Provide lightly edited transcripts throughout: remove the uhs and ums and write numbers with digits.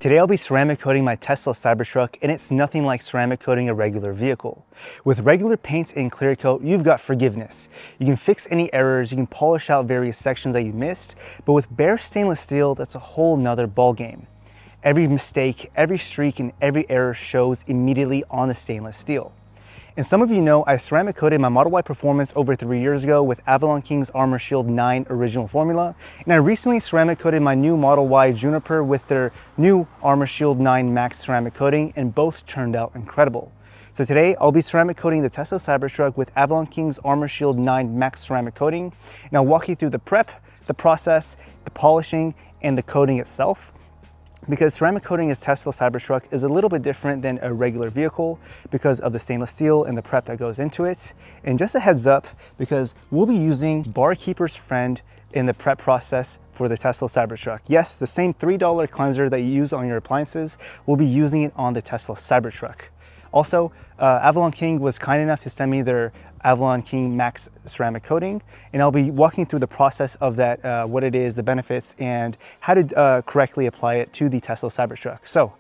Today I'll be ceramic coating my Tesla Cybertruck, and it's nothing like ceramic coating a regular vehicle. With regular paints and clear coat, you've got forgiveness. You can fix any errors, you can polish out various sections that you missed, but with bare stainless steel, that's a whole nother ballgame. Every mistake, every streak, and every error shows immediately on the stainless steel. And some of you know I ceramic coated my Model Y Performance over 3 years ago with Avalon King's Armor Shield 9 original formula, and I recently ceramic coated my new Model Y Juniper with their new Armor Shield 9 Max ceramic coating, and both turned out incredible. So today I'll be ceramic coating the Tesla Cybertruck with Avalon King's Armor Shield 9 Max ceramic coating, and I'll walk you through the prep, the process, the polishing, and the coating itself. Because ceramic coating a Tesla Cybertruck is a little bit different than a regular vehicle because of the stainless steel and the prep that goes into it. And just a heads up, because we'll be using Barkeeper's Friend in the prep process for the Tesla Cybertruck. Yes, the same $3 cleanser that you use on your appliances, we'll be using it on the Tesla Cybertruck. Also, Avalon King was kind enough to send me their Avalon King Max ceramic coating, and I'll be walking through the process of that, what it is, the benefits, and how to correctly apply it to the Tesla Cybertruck. So,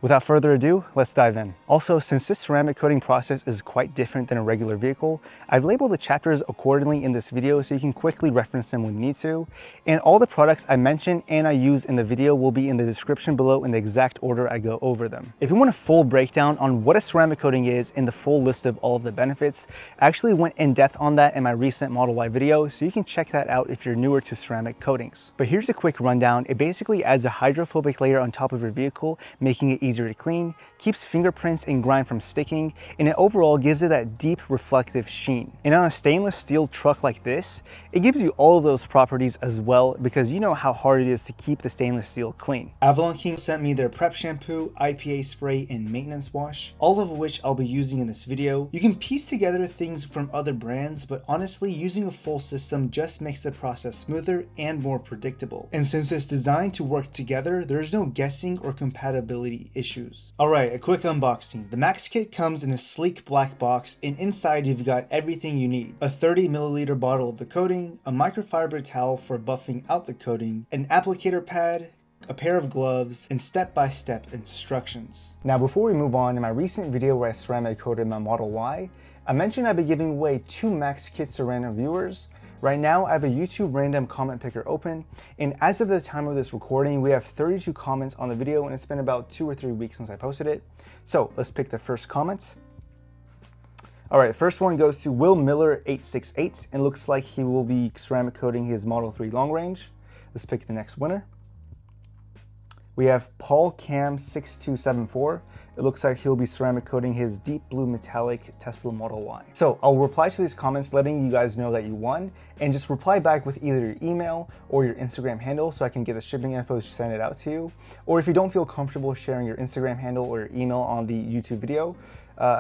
without further ado, let's dive in. Also, since this ceramic coating process is quite different than a regular vehicle, I've labeled the chapters accordingly in this video so you can quickly reference them when you need to. And all the products I mention and I use in the video will be in the description below in the exact order I go over them. If you want a full breakdown on what a ceramic coating is and the full list of all of the benefits, I actually went in depth on that in my recent Model Y video, so you can check that out if you're newer to ceramic coatings. But here's a quick rundown. It basically adds a hydrophobic layer on top of your vehicle, making it easier to clean, keeps fingerprints and grime from sticking, and it overall gives it that deep reflective sheen. And on a stainless steel truck like this, it gives you all of those properties as well, because you know how hard it is to keep the stainless steel clean. Avalon King sent me their prep shampoo, IPA spray, and maintenance wash, all of which I'll be using in this video. You can piece together things from other brands, but honestly, using a full system just makes the process smoother and more predictable. And since it's designed to work together, there's no guessing or compatibility issues. Alright, a quick unboxing. The Max Kit comes in a sleek black box, and inside you've got everything you need. A 30 milliliter bottle of the coating, a microfiber towel for buffing out the coating, an applicator pad, a pair of gloves, and step-by-step instructions. Now before we move on, in my recent video where I ceramic coated my Model Y, I mentioned I'd be giving away 2 Max Kits to random viewers. Right now, I have a YouTube random comment picker open, and as of the time of this recording, we have 32 comments on the video, and it's been about 2 or 3 weeks since I posted it. So let's pick the first comment. All right, first one goes to Will Miller 868, and looks like he will be ceramic coating his Model 3 long range. Let's pick the next winner. We have Paul Cam 6274. It looks like he'll be ceramic coating his deep blue metallic Tesla Model Y. So I'll reply to these comments letting you guys know that you won, and just reply back with either your email or your Instagram handle so I can get the shipping info to send it out to you. Or if you don't feel comfortable sharing your Instagram handle or your email on the YouTube video,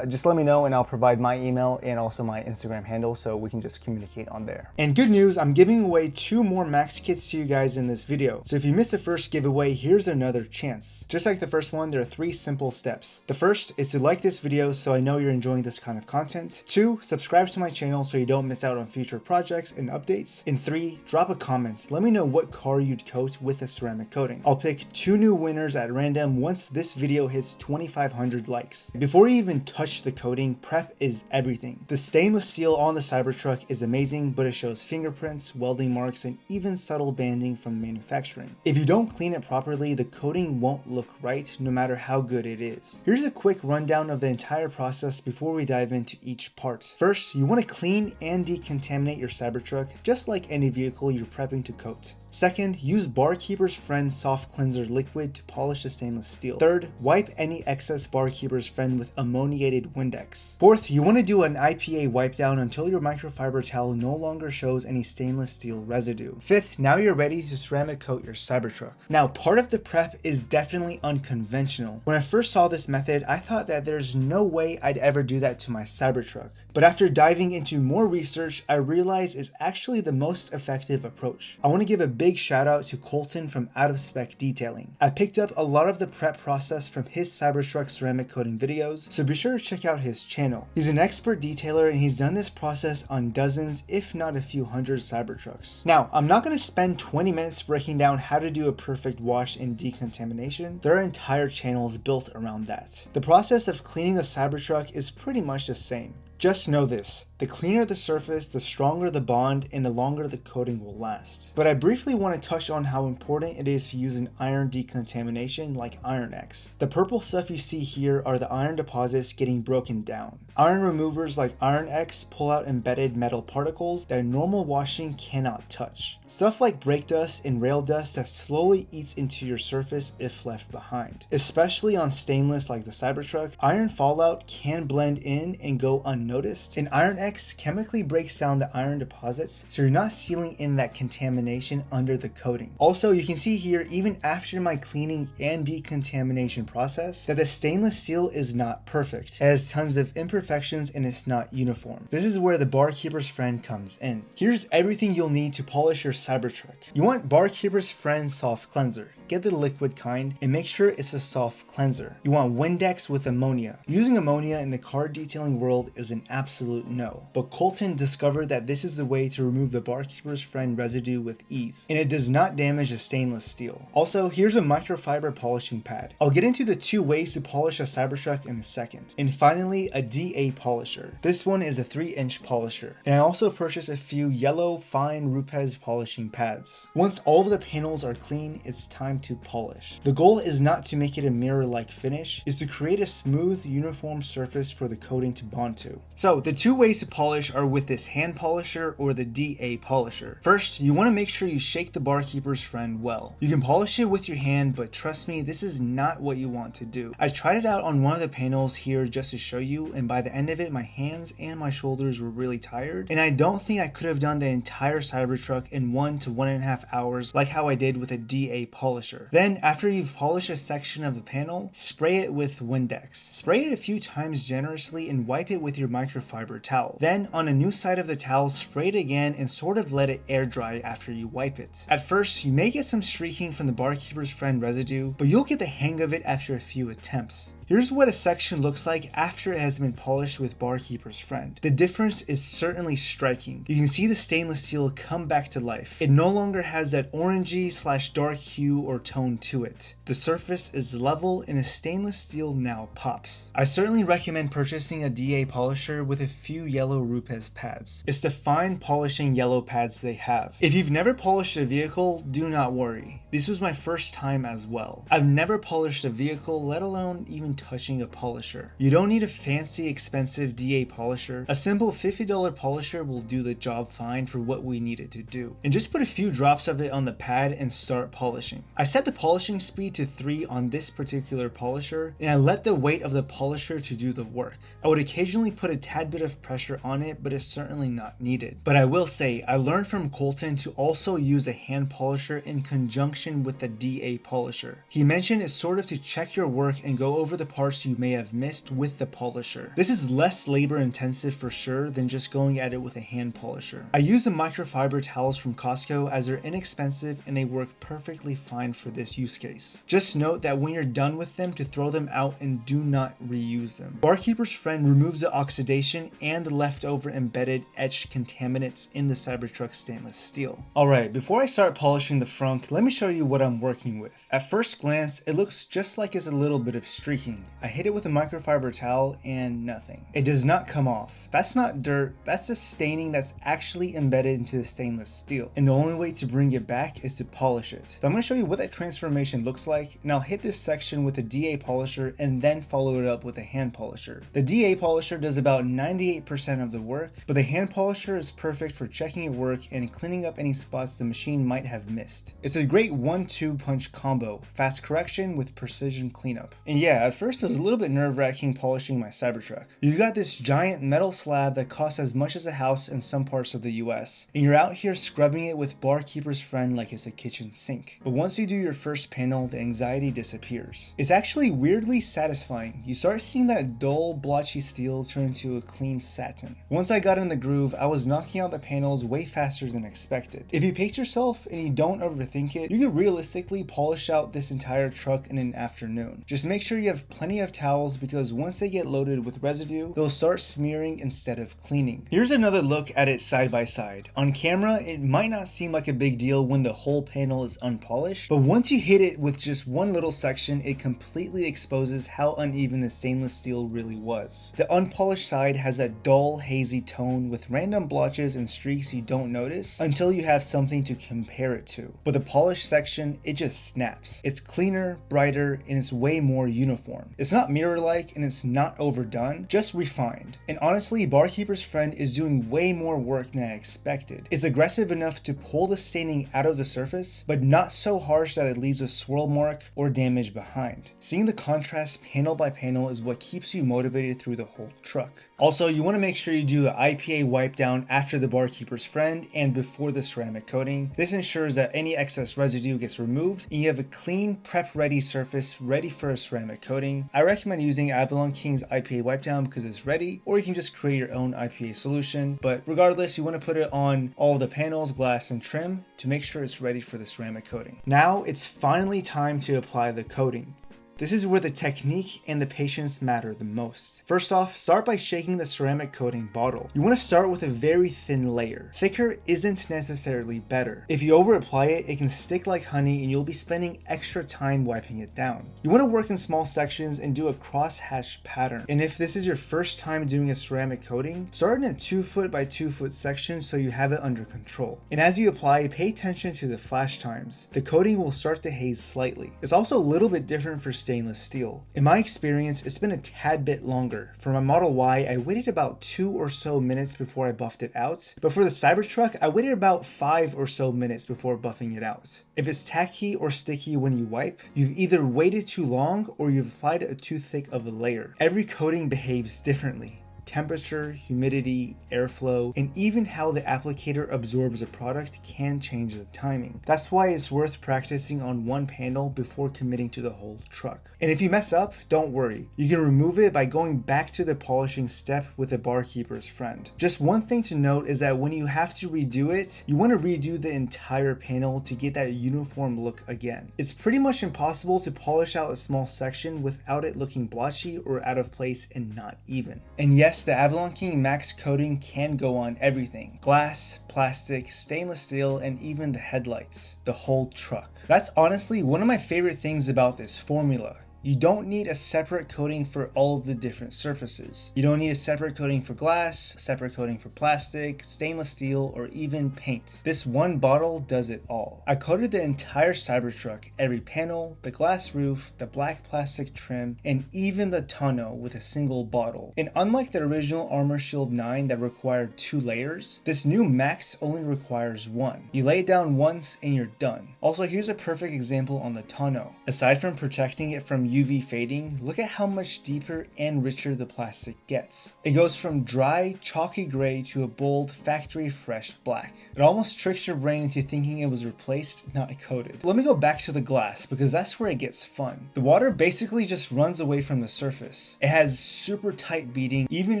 just let me know and I'll provide my email and also my Instagram handle so we can just communicate on there. And good news, I'm giving away 2 more Max Kits to you guys in this video. So if you missed the first giveaway, here's another chance. Just like the first one, there are 3 simple steps. The first is to like this video so I know you're enjoying this kind of content. 2, subscribe to my channel so you don't miss out on future projects and updates. And 3, drop a comment. Let me know what car you'd coat with a ceramic coating. I'll pick 2 new winners at random once this video hits 2,500 likes. Before you even touch the coating, prep is everything. The stainless steel on the Cybertruck is amazing, but it shows fingerprints, welding marks, and even subtle banding from manufacturing. If you don't clean it properly, the coating won't look right no matter how good it is. Here's a quick rundown of the entire process before we dive into each part. First, you want to clean and decontaminate your Cybertruck just like any vehicle you're prepping to coat. Second, use Barkeeper's Friend Soft Cleanser Liquid to polish the stainless steel. Third, wipe any excess Barkeeper's Friend with ammoniated Windex. Fourth, you want to do an IPA wipe down until your microfiber towel no longer shows any stainless steel residue. Fifth, now you're ready to ceramic coat your Cybertruck. Now, part of the prep is definitely unconventional. When I first saw this method, I thought that there's no way I'd ever do that to my Cybertruck. But after diving into more research, I realized it's actually the most effective approach. I want to give a big big shout out to Colton from Out of Spec Detailing. I picked up a lot of the prep process from his Cybertruck ceramic coating videos, so be sure to check out his channel. He's an expert detailer and he's done this process on dozens, if not a few hundred Cybertrucks. Now, I'm not going to spend 20 minutes breaking down how to do a perfect wash and decontamination. There are entire channels built around that. The process of cleaning a Cybertruck is pretty much the same. Just know this, the cleaner the surface, the stronger the bond, and the longer the coating will last. But I briefly want to touch on how important it is to use an iron decontamination like Iron X. The purple stuff you see here are the iron deposits getting broken down. Iron removers like Iron X pull out embedded metal particles that normal washing cannot touch. Stuff like brake dust and rail dust that slowly eats into your surface if left behind. Especially on stainless like the Cybertruck, iron fallout can blend in and go unnoticed, and Iron X chemically breaks down the iron deposits, so you're not sealing in that contamination under the coating. Also, you can see here, even after my cleaning and decontamination process, that the stainless steel is not perfect. It has tons of imperfections and it's not uniform. This is where the Barkeeper's Friend comes in. Here's everything you'll need to polish your Cybertruck. You want Barkeeper's Friend Soft Cleanser. Get the liquid kind and make sure it's a soft cleanser. You want Windex with ammonia. Using ammonia in the car detailing world is an absolute no, but Colton discovered that this is the way to remove the Barkeeper's Friend residue with ease, and it does not damage the stainless steel. Also, here's a microfiber polishing pad. I'll get into the two ways to polish a Cybertruck in a second. And finally, a DA polisher. This one is a 3-inch polisher, and I also purchased a few yellow fine Rupes polishing pads. Once all of the panels are clean, it's time to polish. The goal is not to make it a mirror-like finish, is to create a smooth, uniform surface for the coating to bond to. So the two ways to polish are with this hand polisher or the DA polisher. First, you want to make sure you shake the Barkeeper's Friend well. You can polish it with your hand, but trust me, this is not what you want to do. I tried it out on one of the panels here just to show you, and by the end of it, my hands and my shoulders were really tired, and I don't think I could have done the entire Cybertruck in 1 to 1.5 hours like how I did with a DA polisher. Then, after you've polished a section of the panel, spray it with Windex. Spray it a few times generously and wipe it with your microfiber towel. Then, on a new side of the towel, spray it again and sort of let it air dry after you wipe it. At first, you may get some streaking from the Barkeeper's Friend residue, but you'll get the hang of it after a few attempts. Here's what a section looks like after it has been polished with Barkeeper's Friend. The difference is certainly striking. You can see the stainless steel come back to life. It no longer has that orangey/dark hue or tone to it. The surface is level and the stainless steel now pops. I certainly recommend purchasing a DA polisher with a few yellow Rupes pads. It's the fine polishing yellow pads they have. If you've never polished a vehicle, do not worry. This was my first time as well. I've never polished a vehicle, let alone even touching a polisher. You don't need a fancy expensive DA polisher. A simple $50 polisher will do the job fine for what we needed to do. And just put a few drops of it on the pad and start polishing. I set the polishing speed to 3 on this particular polisher, and I let the weight of the polisher to do the work. I would occasionally put a tad bit of pressure on it, but it's certainly not needed. But I will say, I learned from Colton to also use a hand polisher in conjunction with the DA polisher. He mentioned it's sort of to check your work and go over the parts you may have missed with the polisher. This is less labor intensive for sure than just going at it with a hand polisher. I use the microfiber towels from Costco as they're inexpensive and they work perfectly fine for this use case. Just note that when you're done with them, to throw them out and do not reuse them. Barkeeper's Friend removes the oxidation and the leftover embedded etched contaminants in the Cybertruck stainless steel. Alright, before I start polishing the front, let me show you what I'm working with. At first glance, it looks just like it's a little bit of streaking. I hit it with a microfiber towel and nothing. It does not come off. That's not dirt, that's the staining that's actually embedded into the stainless steel. And the only way to bring it back is to polish it. So I'm going to show you what that transformation looks like, and I'll hit this section with a DA polisher and then follow it up with a hand polisher. The DA polisher does about 98% of the work, but the hand polisher is perfect for checking your work and cleaning up any spots the machine might have missed. It's a great 1-2 punch combo, fast correction with precision cleanup. And yeah, at first first it was a little bit nerve-wracking polishing my Cybertruck. You've got this giant metal slab that costs as much as a house in some parts of the US, and you're out here scrubbing it with barkeeper's friend like it's a kitchen sink. But once you do your first panel, the anxiety disappears. It's actually weirdly satisfying. You start seeing that dull, blotchy steel turn into a clean satin. Once I got in the groove, I was knocking out the panels way faster than expected. If you pace yourself and you don't overthink it, you can realistically polish out this entire truck in an afternoon. Just make sure you have plenty of towels, because once they get loaded with residue, they'll start smearing instead of cleaning. Here's another look at it side by side. On camera, it might not seem like a big deal when the whole panel is unpolished, but once you hit it with just one little section, it completely exposes how uneven the stainless steel really was. The unpolished side has a dull, hazy tone with random blotches and streaks you don't notice until you have something to compare it to. But the polished section, it just snaps. It's cleaner, brighter, and it's way more uniform. It's not mirror-like and it's not overdone, just refined. And honestly, Barkeeper's Friend is doing way more work than I expected. It's aggressive enough to pull the staining out of the surface, but not so harsh that it leaves a swirl mark or damage behind. Seeing the contrast panel by panel is what keeps you motivated through the whole truck. Also, you want to make sure you do the IPA wipe down after the Barkeeper's Friend and before the ceramic coating. This ensures that any excess residue gets removed and you have a clean, prep-ready surface ready for a ceramic coating. I recommend using Avalon King's IPA wipe down because it's ready, or you can just create your own IPA solution. But regardless, you want to put it on all of the panels, glass, and trim to make sure it's ready for the ceramic coating. Now it's finally time to apply the coating. This is where the technique and the patience matter the most. First off, start by shaking the ceramic coating bottle. You want to start with a very thin layer. Thicker isn't necessarily better. If you over apply it, it can stick like honey and you'll be spending extra time wiping it down. You want to work in small sections and do a cross-hatch pattern. And if this is your first time doing a ceramic coating, start in a 2 foot by 2 foot section so you have it under control. And as you apply, pay attention to the flash times. The coating will start to haze slightly. It's also a little bit different for stainless steel. In my experience, it's been a tad bit longer. For my Model Y, I waited about 2 or so minutes before I buffed it out, but for the Cybertruck, I waited about 5 or so minutes before buffing it out. If it's tacky or sticky when you wipe, you've either waited too long or you've applied a too thick of a layer. Every coating behaves differently. Temperature, humidity, airflow, and even how the applicator absorbs a product can change the timing. That's why it's worth practicing on one panel before committing to the whole truck. And if you mess up, don't worry. You can remove it by going back to the polishing step with a Barkeeper's Friend. Just one thing to note is that when you have to redo it, you want to redo the entire panel to get that uniform look again. It's pretty much impossible to polish out a small section without it looking blotchy or out of place and not even. And yes, the Avalon King Max coating can go on everything. Glass, plastic, stainless steel, and even the headlights. The whole truck. That's honestly one of my favorite things about this formula. You don't need a separate coating for all of the different surfaces. You don't need a separate coating for glass, a separate coating for plastic, stainless steel, or even paint. This one bottle does it all. I coated the entire Cybertruck, every panel, the glass roof, the black plastic trim, and even the tonneau with a single bottle. And unlike the original Armor Shield 9 that required 2 layers, this new Max only requires 1. You lay it down once and you're done. Also, here's a perfect example on the tonneau. Aside from protecting it from UV fading, look at how much deeper and richer the plastic gets. It goes from dry, chalky gray to a bold, factory fresh black. It almost tricks your brain into thinking it was replaced, not coated. Let me go back to the glass because that's where it gets fun. The water basically just runs away from the surface. It has super tight beading, even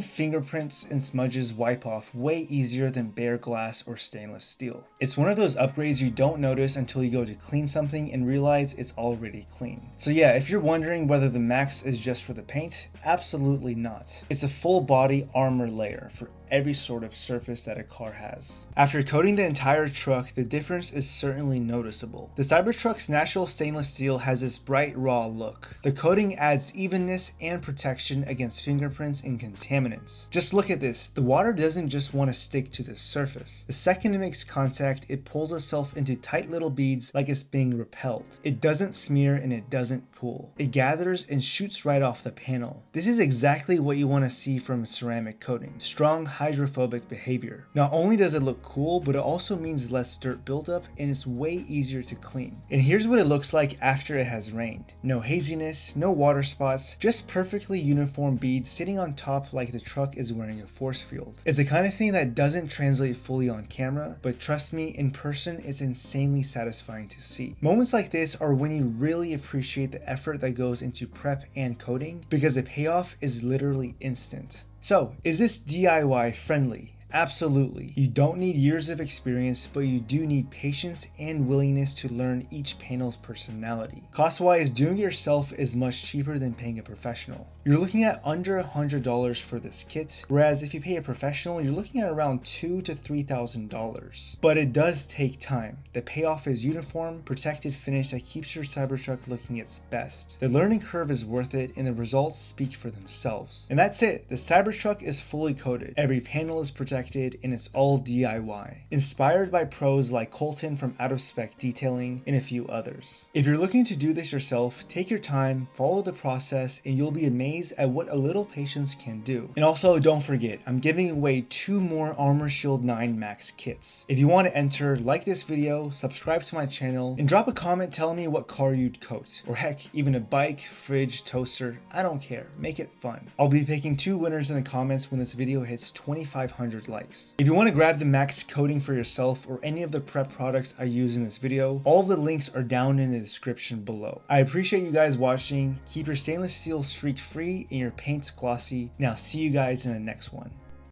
fingerprints and smudges wipe off way easier than bare glass or stainless steel. It's one of those upgrades you don't notice until you go to clean something and realize it's already clean. So yeah, if you're wondering whether the Max is just for the paint, absolutely not. It's a full body armor layer for every sort of surface that a car has. After coating the entire truck, the difference is certainly noticeable. The Cybertruck's natural stainless steel has this bright raw look. The coating adds evenness and protection against fingerprints and contaminants. Just look at this, the water doesn't just want to stick to the surface. The second it makes contact, it pulls itself into tight little beads like it's being repelled. It doesn't smear and it doesn't pool. It gathers and shoots right off the panel. This is exactly what you want to see from a ceramic coating. Strong, hydrophobic behavior. Not only does it look cool, but it also means less dirt buildup and it's way easier to clean. And here's what it looks like after it has rained. No haziness, no water spots, just perfectly uniform beads sitting on top like the truck is wearing a force field. It's the kind of thing that doesn't translate fully on camera, but trust me, in person it's insanely satisfying to see. Moments like this are when you really appreciate the effort that goes into prep and coding, because the payoff is literally instant. So, is this DIY friendly? Absolutely. You don't need years of experience, but you do need patience and willingness to learn each panel's personality. Cost-wise, doing it yourself is much cheaper than paying a professional. You're looking at under $100 for this kit, whereas if you pay a professional, you're looking at around $2,000 to $3,000. But it does take time. The payoff is uniform, protected finish that keeps your Cybertruck looking its best. The learning curve is worth it, and the results speak for themselves. And that's it. The Cybertruck is fully coated. Every panel is protected, and it's all DIY. Inspired by pros like Colton from Out of Spec Detailing and a few others. If you're looking to do this yourself, take your time, follow the process, and you'll be amazed at what a little patience can do. And also, don't forget, I'm giving away 2 more Armor Shield 9 Max kits. If you want to enter, like this video, subscribe to my channel, and drop a comment telling me what car you'd coat. Or heck, even a bike, fridge, toaster, I don't care. Make it fun. I'll be picking 2 winners in the comments when this video hits 2,500 likes. If you want to grab the max coating for yourself or any of the prep products I use in this video, all of the links are down in the description below. I appreciate you guys watching. Keep your stainless steel streak free and your paints glossy. Now see you guys in the next one.